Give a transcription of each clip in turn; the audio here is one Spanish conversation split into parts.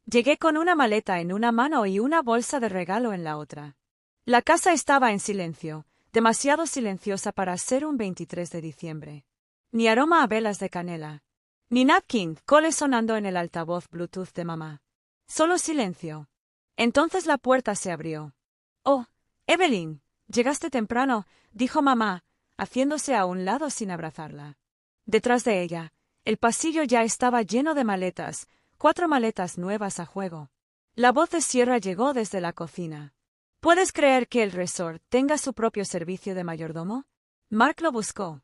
Llegué con una maleta en una mano y una bolsa de regalo en la otra. La casa estaba en silencio, demasiado silenciosa para ser un 23 de diciembre. Ni aroma a velas de canela. Ni Nat King Cole sonando en el altavoz Bluetooth de mamá. Solo silencio. Entonces la puerta se abrió. «Oh, Evelyn, llegaste temprano», dijo mamá, haciéndose a un lado sin abrazarla. Detrás de ella, el pasillo ya estaba lleno de maletas, 4 maletas nuevas a juego. La voz de Sierra llegó desde la cocina. «¿Puedes creer que el resort tenga su propio servicio de mayordomo?» Mark lo buscó.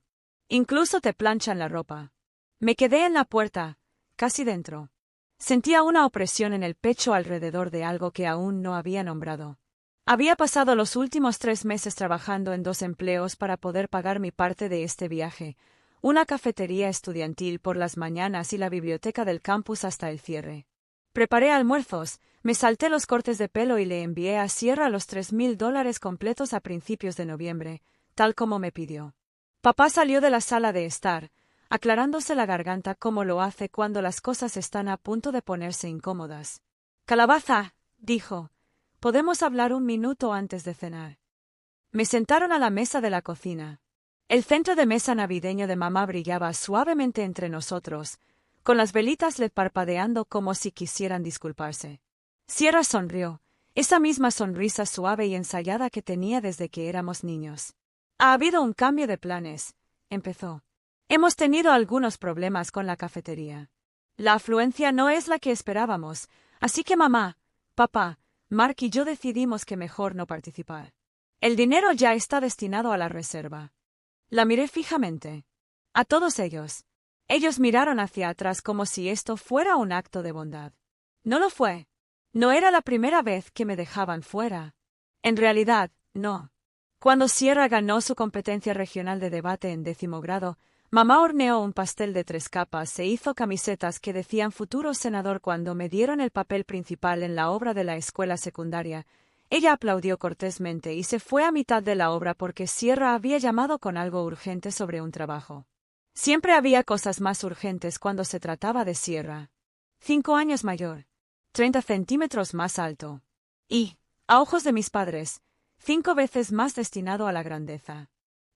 «Incluso te planchan la ropa». Me quedé en la puerta, casi dentro. Sentía una opresión en el pecho alrededor de algo que aún no había nombrado. Había pasado los últimos 3 meses trabajando en 2 empleos para poder pagar mi parte de este viaje, una cafetería estudiantil por las mañanas y la biblioteca del campus hasta el cierre. Preparé almuerzos, me salté los cortes de pelo y le envié a Sierra los $3,000 completos a principios de noviembre, tal como me pidió. Papá salió de la sala de estar, aclarándose la garganta como lo hace cuando las cosas están a punto de ponerse incómodas. «Calabaza», dijo, «¿podemos hablar un minuto antes de cenar?» Me sentaron a la mesa de la cocina. El centro de mesa navideño de mamá brillaba suavemente entre nosotros, con las velitas LED parpadeando como si quisieran disculparse. Sierra sonrió, esa misma sonrisa suave y ensayada que tenía desde que éramos niños. «Ha habido un cambio de planes», empezó. «Hemos tenido algunos problemas con la cafetería. La afluencia no es la que esperábamos, así que mamá, papá, Mark y yo decidimos que mejor no participar. El dinero ya está destinado a la reserva». La miré fijamente. A todos ellos. Ellos miraron hacia atrás como si esto fuera un acto de bondad. No lo fue. No era la primera vez que me dejaban fuera. En realidad, no. Cuando Sierra ganó su competencia regional de debate en 10º grado, mamá horneó un pastel de 3 capas e hizo camisetas que decían futuro senador. Cuando me dieron el papel principal en la obra de la escuela secundaria, ella aplaudió cortésmente y se fue a mitad de la obra porque Sierra había llamado con algo urgente sobre un trabajo. Siempre había cosas más urgentes cuando se trataba de Sierra. 5 años mayor, 30 centímetros más alto. Y, a ojos de mis padres, 5 veces más destinado a la grandeza.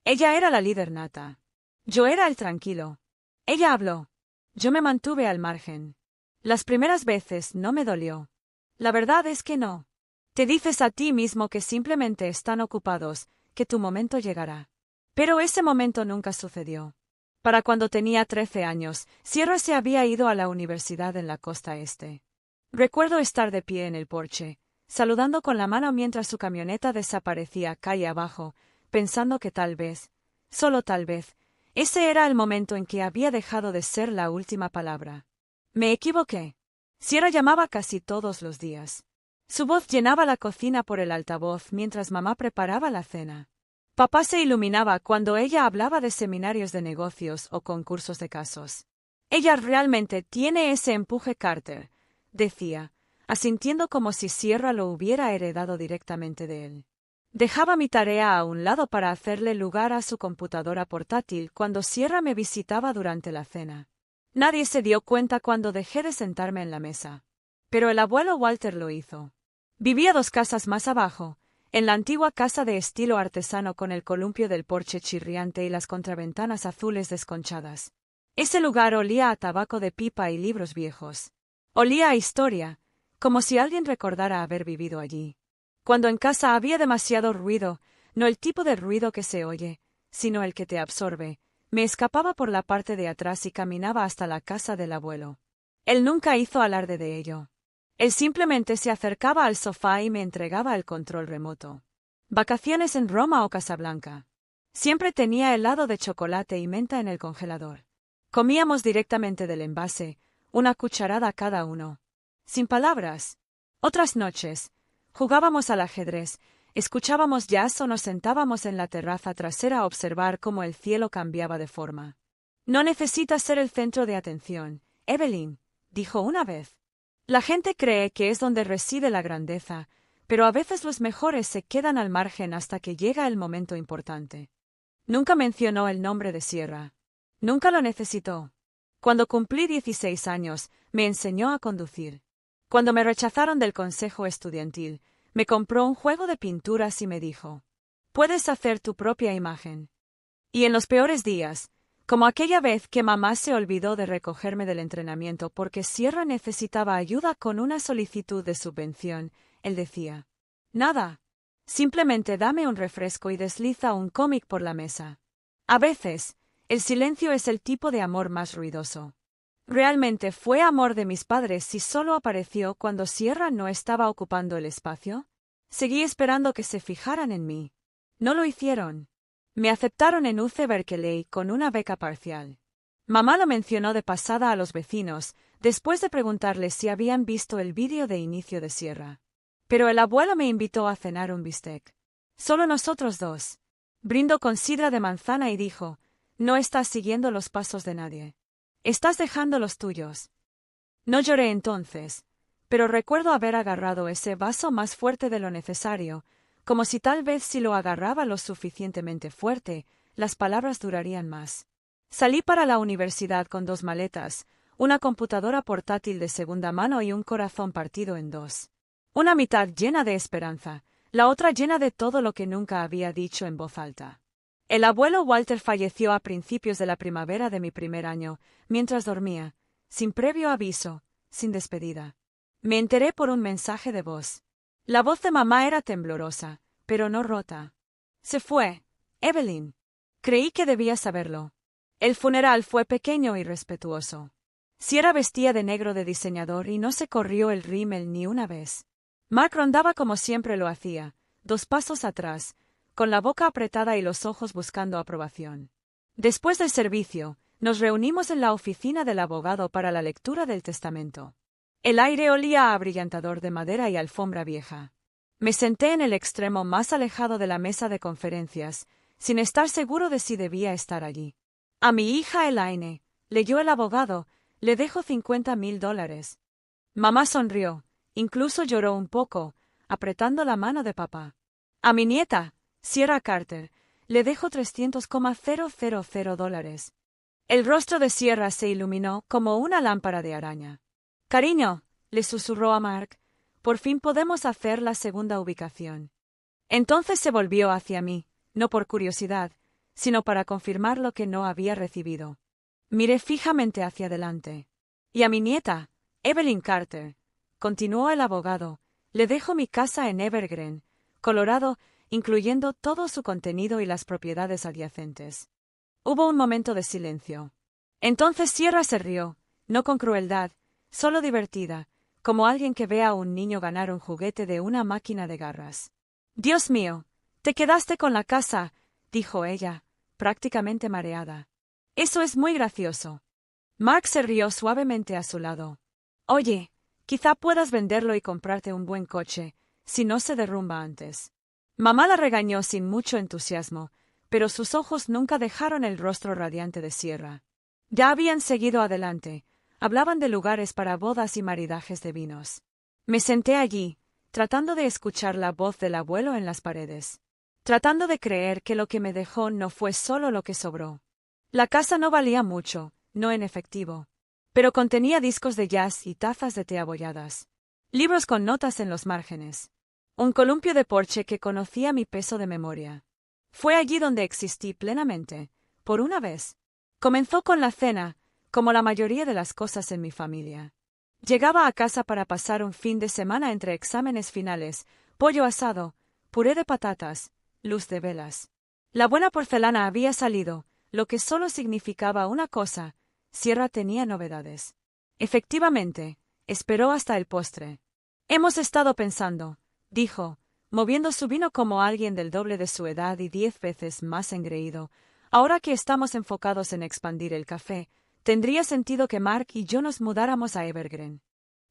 Ella era la líder nata. Yo era el tranquilo. Ella habló. Yo me mantuve al margen. Las primeras veces no me dolió. La verdad es que no. Te dices a ti mismo que simplemente están ocupados, que tu momento llegará. Pero ese momento nunca sucedió. Para cuando tenía 13 años, Sierra se había ido a la universidad en la costa este. Recuerdo estar de pie en el porche, saludando con la mano mientras su camioneta desaparecía calle abajo, pensando que tal vez, solo tal vez, ese era el momento en que había dejado de ser la última palabra. Me equivoqué. Sierra llamaba casi todos los días. Su voz llenaba la cocina por el altavoz mientras mamá preparaba la cena. Papá se iluminaba cuando ella hablaba de seminarios de negocios o concursos de casos. «Ella realmente tiene ese empuje, Carter», decía, asintiendo como si Sierra lo hubiera heredado directamente de él. Dejaba mi tarea a un lado para hacerle lugar a su computadora portátil cuando Sierra me visitaba durante la cena. Nadie se dio cuenta cuando dejé de sentarme en la mesa. Pero el abuelo Walter lo hizo. Vivía 2 casas más abajo, en la antigua casa de estilo artesano con el columpio del porche chirriante y las contraventanas azules desconchadas. Ese lugar olía a tabaco de pipa y libros viejos. Olía a historia, como si alguien recordara haber vivido allí. Cuando en casa había demasiado ruido, no el tipo de ruido que se oye, sino el que te absorbe, me escapaba por la parte de atrás y caminaba hasta la casa del abuelo. Él nunca hizo alarde de ello. Él simplemente se acercaba al sofá y me entregaba el control remoto. Vacaciones en Roma o Casablanca. Siempre tenía helado de chocolate y menta en el congelador. Comíamos directamente del envase, una cucharada cada uno. Sin palabras. Otras noches, jugábamos al ajedrez, escuchábamos jazz o nos sentábamos en la terraza trasera a observar cómo el cielo cambiaba de forma. «No necesitas ser el centro de atención, Evelyn», dijo una vez. «La gente cree que es donde reside la grandeza, pero a veces los mejores se quedan al margen hasta que llega el momento importante». Nunca mencionó el nombre de Sierra. Nunca lo necesitó. Cuando cumplí 16 años, me enseñó a conducir. Cuando me rechazaron del consejo estudiantil, me compró un juego de pinturas y me dijo: «Puedes hacer tu propia imagen». Y en los peores días, como aquella vez que mamá se olvidó de recogerme del entrenamiento porque Sierra necesitaba ayuda con una solicitud de subvención, él decía: «Nada. Simplemente dame un refresco y desliza un cómic por la mesa». A veces, el silencio es el tipo de amor más ruidoso. ¿Realmente fue amor de mis padres si solo apareció cuando Sierra no estaba ocupando el espacio? Seguí esperando que se fijaran en mí. No lo hicieron. Me aceptaron en UC Berkeley con una beca parcial. Mamá lo mencionó de pasada a los vecinos, después de preguntarles si habían visto el vídeo de inicio de Sierra. Pero el abuelo me invitó a cenar un bistec. Solo nosotros dos. Brindó con sidra de manzana y dijo: «No estás siguiendo los pasos de nadie. Estás dejando los tuyos». No lloré entonces, pero recuerdo haber agarrado ese vaso más fuerte de lo necesario, como si tal vez si lo agarraba lo suficientemente fuerte, las palabras durarían más. Salí para la universidad con 2 maletas, una computadora portátil de segunda mano y un corazón partido en 2. Una mitad llena de esperanza, la otra llena de todo lo que nunca había dicho en voz alta. El abuelo Walter falleció a principios de la primavera de mi primer año, mientras dormía, sin previo aviso, sin despedida. Me enteré por un mensaje de voz. La voz de mamá era temblorosa, pero no rota. «Se fue, Evelyn». Creí que debía saberlo. El funeral fue pequeño y respetuoso. Sierra vestía de negro de diseñador y no se corrió el rímel ni una vez. Mark rondaba como siempre lo hacía, 2 pasos atrás, con la boca apretada y los ojos buscando aprobación. Después del servicio, nos reunimos en la oficina del abogado para la lectura del testamento. El aire olía a abrillantador de madera y alfombra vieja. Me senté en el extremo más alejado de la mesa de conferencias, sin estar seguro de si debía estar allí. «A mi hija Elaine», leyó el abogado, «le dejo $50,000. Mamá sonrió, incluso lloró un poco, apretando la mano de papá. «A mi nieta, Sierra Carter, le dejo $300,000. El rostro de Sierra se iluminó como una lámpara de araña. «Cariño», le susurró a Mark, «por fin podemos hacer la segunda ubicación». Entonces se volvió hacia mí, no por curiosidad, sino para confirmar lo que no había recibido. Miré fijamente hacia adelante. «Y a mi nieta, Evelyn Carter», continuó el abogado, «le dejo mi casa en Evergreen, Colorado, incluyendo todo su contenido y las propiedades adyacentes». Hubo un momento de silencio. Entonces Sierra se rió, no con crueldad, solo divertida, como alguien que ve a un niño ganar un juguete de una máquina de garras. «Dios mío, te quedaste con la casa», dijo ella, prácticamente mareada. «Eso es muy gracioso». Mark se rió suavemente a su lado. «Oye, quizá puedas venderlo y comprarte un buen coche, si no se derrumba antes». Mamá la regañó sin mucho entusiasmo, pero sus ojos nunca dejaron el rostro radiante de Sierra. Ya habían seguido adelante, hablaban de lugares para bodas y maridajes de vinos. Me senté allí, tratando de escuchar la voz del abuelo en las paredes, tratando de creer que lo que me dejó no fue solo lo que sobró. La casa no valía mucho, no en efectivo, pero contenía discos de jazz y tazas de té abolladas, libros con notas en los márgenes, un columpio de porche que conocía mi peso de memoria. Fue allí donde existí plenamente, por una vez. Comenzó con la cena, como la mayoría de las cosas en mi familia. Llegaba a casa para pasar un fin de semana entre exámenes finales, pollo asado, puré de patatas, luz de velas. La buena porcelana había salido, lo que solo significaba una cosa: Sierra tenía novedades. Efectivamente, esperó hasta el postre. «Hemos estado pensando», dijo, moviendo su vino como alguien del doble de su edad y 10 veces más engreído. «Ahora que estamos enfocados en expandir el café, tendría sentido que Mark y yo nos mudáramos a Evergreen».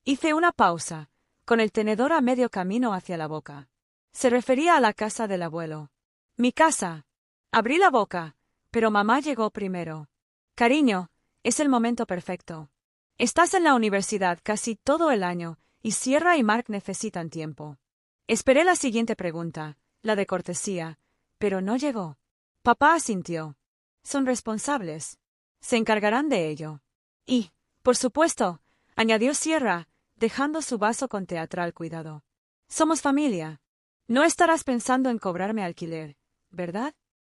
Hice una pausa, con el tenedor a medio camino hacia la boca. Se refería a la casa del abuelo. «¿Mi casa?» Abrí la boca, pero mamá llegó primero. «Cariño, es el momento perfecto. Estás en la universidad casi todo el año, y Sierra y Mark necesitan tiempo». Esperé la siguiente pregunta, la de cortesía, pero no llegó. Papá asintió. «Son responsables. Se encargarán de ello». «Y, por supuesto», añadió Sierra, dejando su vaso con teatral cuidado. Somos familia. No estarás pensando en cobrarme alquiler, ¿verdad?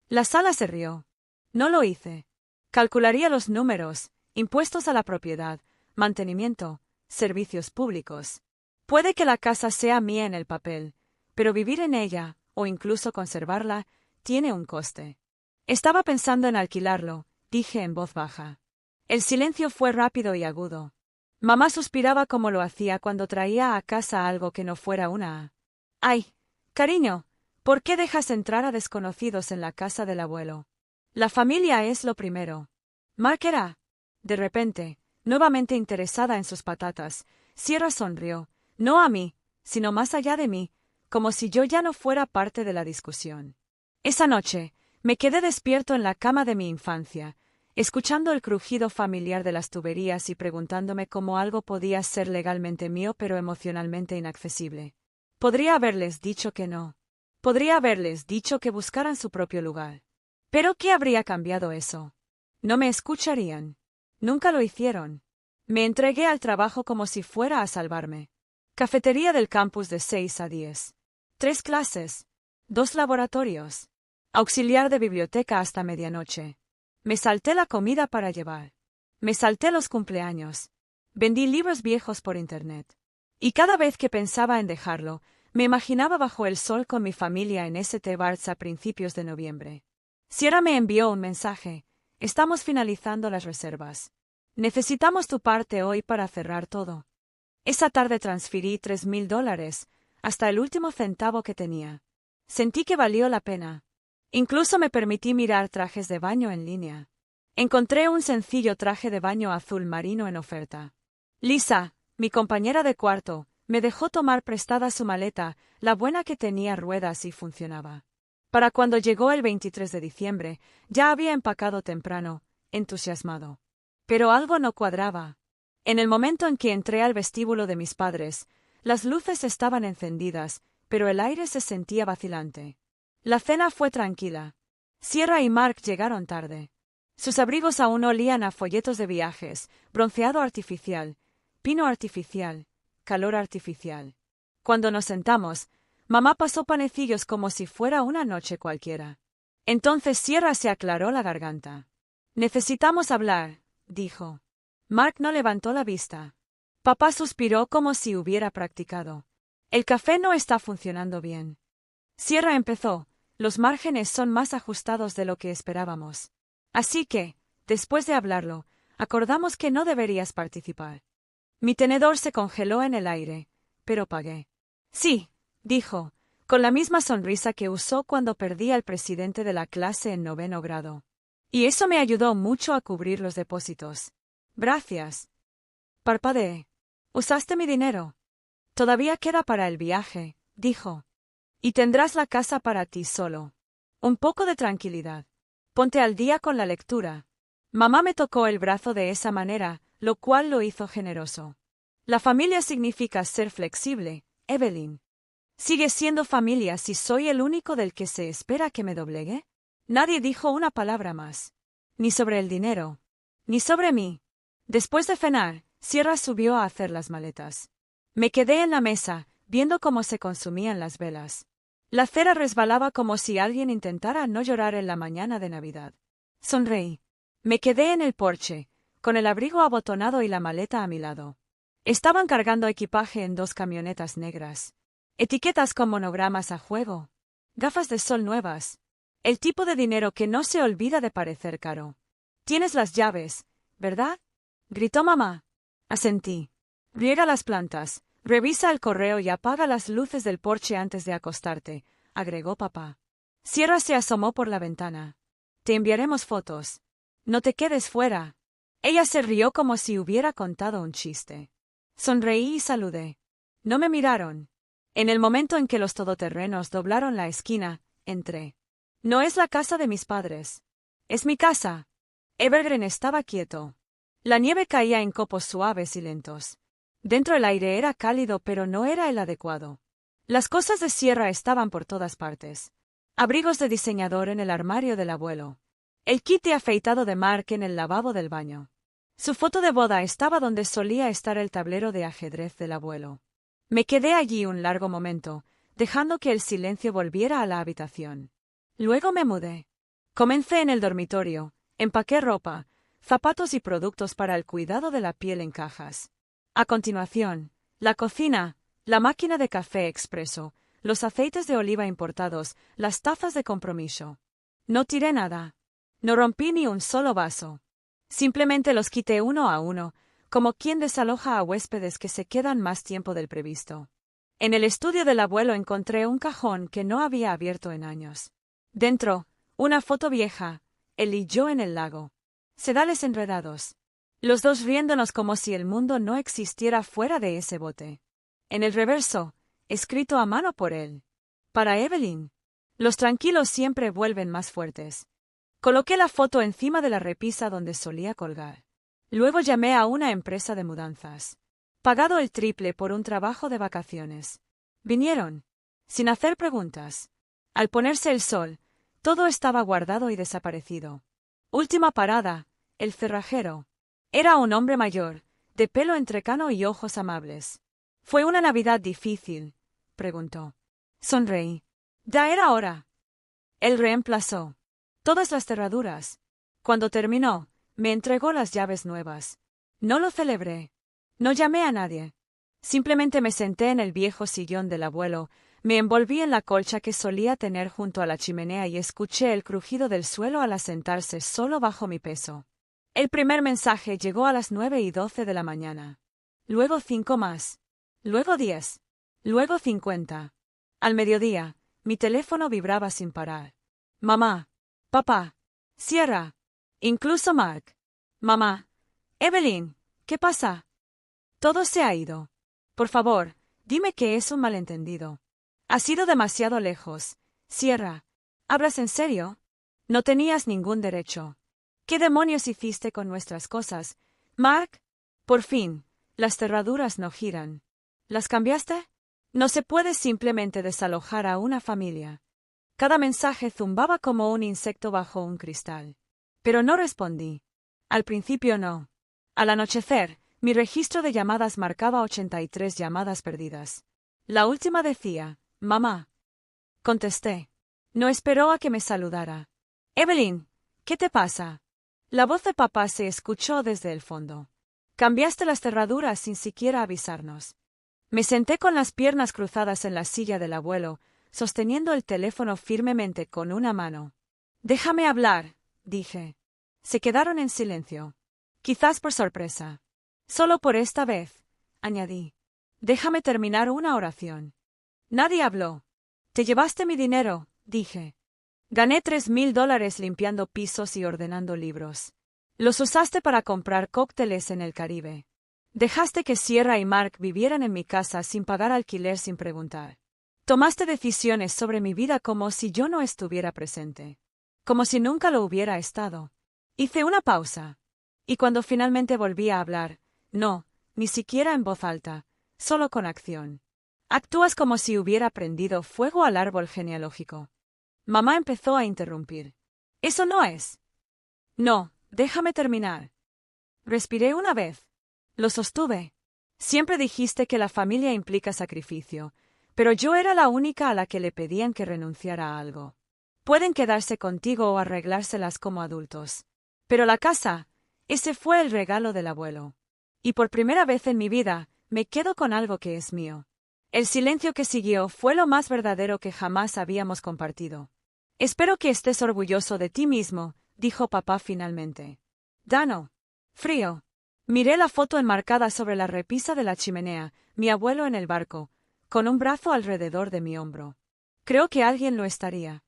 La Sala se rió. No lo hice. Calcularía los números, impuestos a la propiedad, mantenimiento, servicios públicos. Puede que la casa sea mía en el papel, pero vivir en ella, o incluso conservarla, tiene un coste. Estaba pensando en alquilarlo, dije en voz baja. El silencio fue rápido y agudo. Mamá suspiraba como lo hacía cuando traía a casa algo que no fuera una. ¡Ay, cariño! ¿Por qué dejas entrar a desconocidos en la casa del abuelo? La familia es lo primero. Mark era. De repente, nuevamente interesada en sus patatas, Sierra sonrió, no a mí, sino más allá de mí, como si yo ya no fuera parte de la discusión. Esa noche, me quedé despierto en la cama de mi infancia, escuchando el crujido familiar de las tuberías y preguntándome cómo algo podía ser legalmente mío pero emocionalmente inaccesible. Podría haberles dicho que no. Podría haberles dicho que buscaran su propio lugar. ¿Pero qué habría cambiado eso? No me escucharían. Nunca lo hicieron. Me entregué al trabajo como si fuera a salvarme. Cafetería del campus de 6 a 10. 3 clases. 2 laboratorios. Auxiliar de biblioteca hasta medianoche. Me salté la comida para llevar. Me salté los cumpleaños. Vendí libros viejos por internet. Y cada vez que pensaba en dejarlo, me imaginaba bajo el sol con mi familia en St. Barts a principios de noviembre. Sierra me envió un mensaje. Estamos finalizando las reservas. Necesitamos tu parte hoy para cerrar todo. Esa tarde transferí $3,000, hasta el último centavo que tenía. Sentí que valió la pena. Incluso me permití mirar trajes de baño en línea. Encontré un sencillo traje de baño azul marino en oferta. Lisa, mi compañera de cuarto, me dejó tomar prestada su maleta, la buena que tenía ruedas y funcionaba. Para cuando llegó el 23 de diciembre, ya había empacado temprano, entusiasmado. Pero algo no cuadraba. En el momento en que entré al vestíbulo de mis padres, las luces estaban encendidas, pero el aire se sentía vacilante. La cena fue tranquila. Sierra y Mark llegaron tarde. Sus abrigos aún olían a folletos de viajes, bronceado artificial, pino artificial, calor artificial. Cuando nos sentamos, mamá pasó panecillos como si fuera una noche cualquiera. Entonces Sierra se aclaró la garganta. Necesitamos hablar, dijo. Mark no levantó la vista. Papá suspiró como si hubiera practicado. El café no está funcionando bien. Sierra empezó. Los márgenes son más ajustados de lo que esperábamos. Así que, después de hablarlo, acordamos que no deberías participar. Mi tenedor se congeló en el aire, pero pagué. Sí, dijo, con la misma sonrisa que usó cuando perdí al presidente de la clase en 9º grado. Y eso me ayudó mucho a cubrir los depósitos. Gracias. Parpadeé. Usaste mi dinero. Todavía queda para el viaje, dijo. Y tendrás la casa para ti solo. Un poco de tranquilidad. Ponte al día con la lectura. Mamá me tocó el brazo de esa manera, lo cual lo hizo generoso. La familia significa ser flexible, Evelyn. ¿Sigue siendo familia si soy el único del que se espera que me doblegue? Nadie dijo una palabra más. Ni sobre el dinero. Ni sobre mí. Después de cenar, Sierra subió a hacer las maletas. Me quedé en la mesa, viendo cómo se consumían las velas. La cera resbalaba como si alguien intentara no llorar en la mañana de Navidad. Sonreí. Me quedé en el porche, con el abrigo abotonado y la maleta a mi lado. Estaban cargando equipaje en 2 camionetas negras. Etiquetas con monogramas a juego. Gafas de sol nuevas. El tipo de dinero que no se olvida de parecer caro. Tienes las llaves, ¿verdad? Gritó mamá. Asentí. Riega las plantas, revisa el correo y apaga las luces del porche antes de acostarte, agregó papá. Sierra se asomó por la ventana. Te enviaremos fotos. No te quedes fuera. Ella se rió como si hubiera contado un chiste. Sonreí y saludé. No me miraron. En el momento en que los todoterrenos doblaron la esquina, entré. No es la casa de mis padres. Es mi casa. Evergreen estaba quieto. La nieve caía en copos suaves y lentos. Dentro el aire era cálido pero no era el adecuado. Las cosas de Sierra estaban por todas partes. Abrigos de diseñador en el armario del abuelo. El kit de afeitado de Mark en el lavabo del baño. Su foto de boda estaba donde solía estar el tablero de ajedrez del abuelo. Me quedé allí un largo momento, dejando que el silencio volviera a la habitación. Luego me mudé. Comencé en el dormitorio, empaqué ropa, zapatos y productos para el cuidado de la piel en cajas. A continuación, la cocina, la máquina de café expreso, los aceites de oliva importados, las tazas de compromiso. No tiré nada. No rompí ni un solo vaso. Simplemente los quité uno a uno, como quien desaloja a huéspedes que se quedan más tiempo del previsto. En el estudio del abuelo encontré un cajón que no había abierto en años. Dentro, una foto vieja, él y yo en el lago. Sedales enredados. Los dos riéndonos como si el mundo no existiera fuera de ese bote. En el reverso, escrito a mano por él. Para Evelyn. Los tranquilos siempre vuelven más fuertes. Coloqué la foto encima de la repisa donde solía colgar. Luego llamé a una empresa de mudanzas. Pagado el triple por un trabajo de vacaciones. Vinieron. Sin hacer preguntas. Al ponerse el sol, todo estaba guardado y desaparecido. Última parada, el cerrajero. Era un hombre mayor, de pelo entrecano y ojos amables. ¿Fue una Navidad difícil?, preguntó. Sonreí. Ya era hora. Él reemplazó todas las cerraduras. Cuando terminó, me entregó las llaves nuevas. No lo celebré. No llamé a nadie. Simplemente me senté en el viejo sillón del abuelo, me envolví en la colcha que solía tener junto a la chimenea y escuché el crujido del suelo al asentarse solo bajo mi peso. El primer mensaje llegó a las 9:12 de la mañana. Luego 5 más. Luego 10. Luego 50. Al mediodía, mi teléfono vibraba sin parar. Mamá. Papá. Sierra. Incluso Mark. Mamá. Evelyn. ¿Qué pasa? Todo se ha ido. Por favor, dime que es un malentendido. Has ido demasiado lejos. Sierra. ¿Hablas en serio? No tenías ningún derecho. ¿Qué demonios hiciste con nuestras cosas, Mark? Por fin, las cerraduras no giran. ¿Las cambiaste? No se puede simplemente desalojar a una familia. Cada mensaje zumbaba como un insecto bajo un cristal. Pero no respondí. Al principio no. Al anochecer, mi registro de llamadas marcaba 83 llamadas perdidas. La última decía, mamá. Contesté. No esperó a que me saludara. Evelyn, ¿qué te pasa? La voz de papá se escuchó desde el fondo. Cambiaste las cerraduras sin siquiera avisarnos. Me senté con las piernas cruzadas en la silla del abuelo, sosteniendo el teléfono firmemente con una mano. Déjame hablar, dije. Se quedaron en silencio. Quizás por sorpresa. Solo por esta vez, añadí. Déjame terminar una oración. Nadie habló. Te llevaste mi dinero, dije. Gané $3,000 limpiando pisos y ordenando libros. Los usaste para comprar cócteles en el Caribe. Dejaste que Sierra y Mark vivieran en mi casa sin pagar alquiler sin preguntar. Tomaste decisiones sobre mi vida como si yo no estuviera presente. Como si nunca lo hubiera estado. Hice una pausa. Y cuando finalmente volví a hablar, no, ni siquiera en voz alta, solo con acción. Actúas como si hubiera prendido fuego al árbol genealógico. Mamá empezó a interrumpir. Eso no es. No, déjame terminar. Respiré una vez. Lo sostuve. Siempre dijiste que la familia implica sacrificio, pero yo era la única a la que le pedían que renunciara a algo. Pueden quedarse contigo o arreglárselas como adultos. Pero la casa, ese fue el regalo del abuelo. Y por primera vez en mi vida, me quedo con algo que es mío. El silencio que siguió fue lo más verdadero que jamás habíamos compartido. Espero que estés orgulloso de ti mismo, dijo papá finalmente. Dano. Frío. Miré la foto enmarcada sobre la repisa de la chimenea, mi abuelo en el barco, con un brazo alrededor de mi hombro. Creo que alguien lo estaría.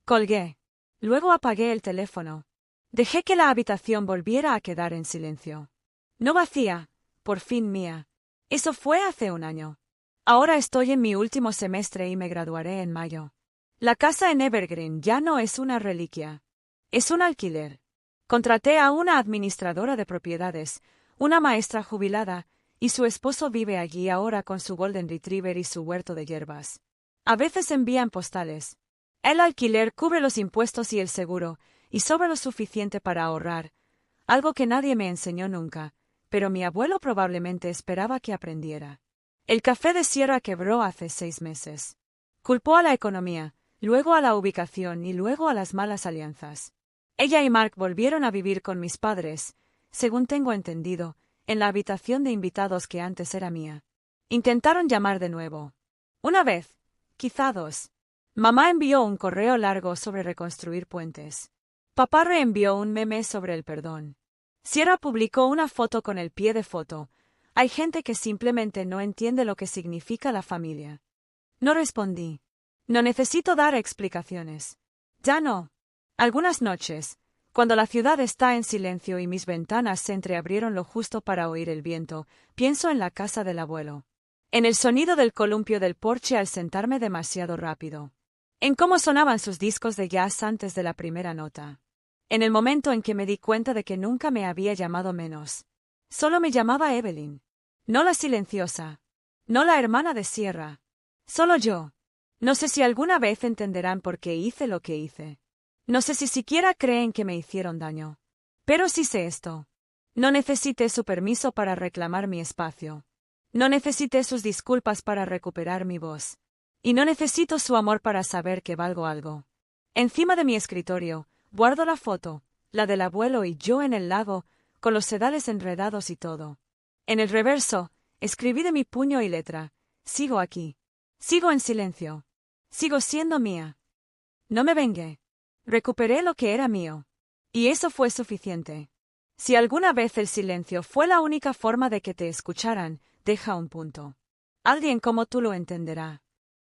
Colgué. Luego apagué el teléfono. Dejé que la habitación volviera a quedar en silencio. No vacía, por fin mía. Eso fue hace un año. Ahora estoy en mi último semestre y me graduaré en mayo. La casa en Evergreen ya no es una reliquia. Es un alquiler. Contraté a una administradora de propiedades, una maestra jubilada, y su esposo vive allí ahora con su Golden Retriever y su huerto de hierbas. A veces envían postales. El alquiler cubre los impuestos y el seguro, y sobra lo suficiente para ahorrar, algo que nadie me enseñó nunca, pero mi abuelo probablemente esperaba que aprendiera. El café de Sierra quebró hace 6 meses. Culpó a la economía, luego a la ubicación y luego a las malas alianzas. Ella y Mark volvieron a vivir con mis padres, según tengo entendido, en la habitación de invitados que antes era mía. Intentaron llamar de nuevo. Una vez, quizá 2. Mamá envió un correo largo sobre reconstruir puentes. Papá reenvió un meme sobre el perdón. Sierra publicó una foto con el pie de foto. Hay gente que simplemente no entiende lo que significa la familia. No respondí. No necesito dar explicaciones. Ya no. Algunas noches, cuando la ciudad está en silencio y mis ventanas se entreabrieron lo justo para oír el viento, pienso en la casa del abuelo. En el sonido del columpio del porche al sentarme demasiado rápido. En cómo sonaban sus discos de jazz antes de la primera nota. En el momento en que me di cuenta de que nunca me había llamado menos. Solo me llamaba Evelyn. No la silenciosa. No la hermana de Sierra. Solo yo. No sé si alguna vez entenderán por qué hice lo que hice. No sé si siquiera creen que me hicieron daño. Pero sí sé esto. No necesité su permiso para reclamar mi espacio. No necesité sus disculpas para recuperar mi voz. Y no necesito su amor para saber que valgo algo. Encima de mi escritorio, guardo la foto, la del abuelo y yo en el lago, con los sedales enredados y todo. En el reverso, escribí de mi puño y letra: sigo aquí. Sigo en silencio. Sigo siendo mía. No me vengué. Recuperé lo que era mío. Y eso fue suficiente. Si alguna vez el silencio fue la única forma de que te escucharan, deja un punto. Alguien como tú lo entenderá.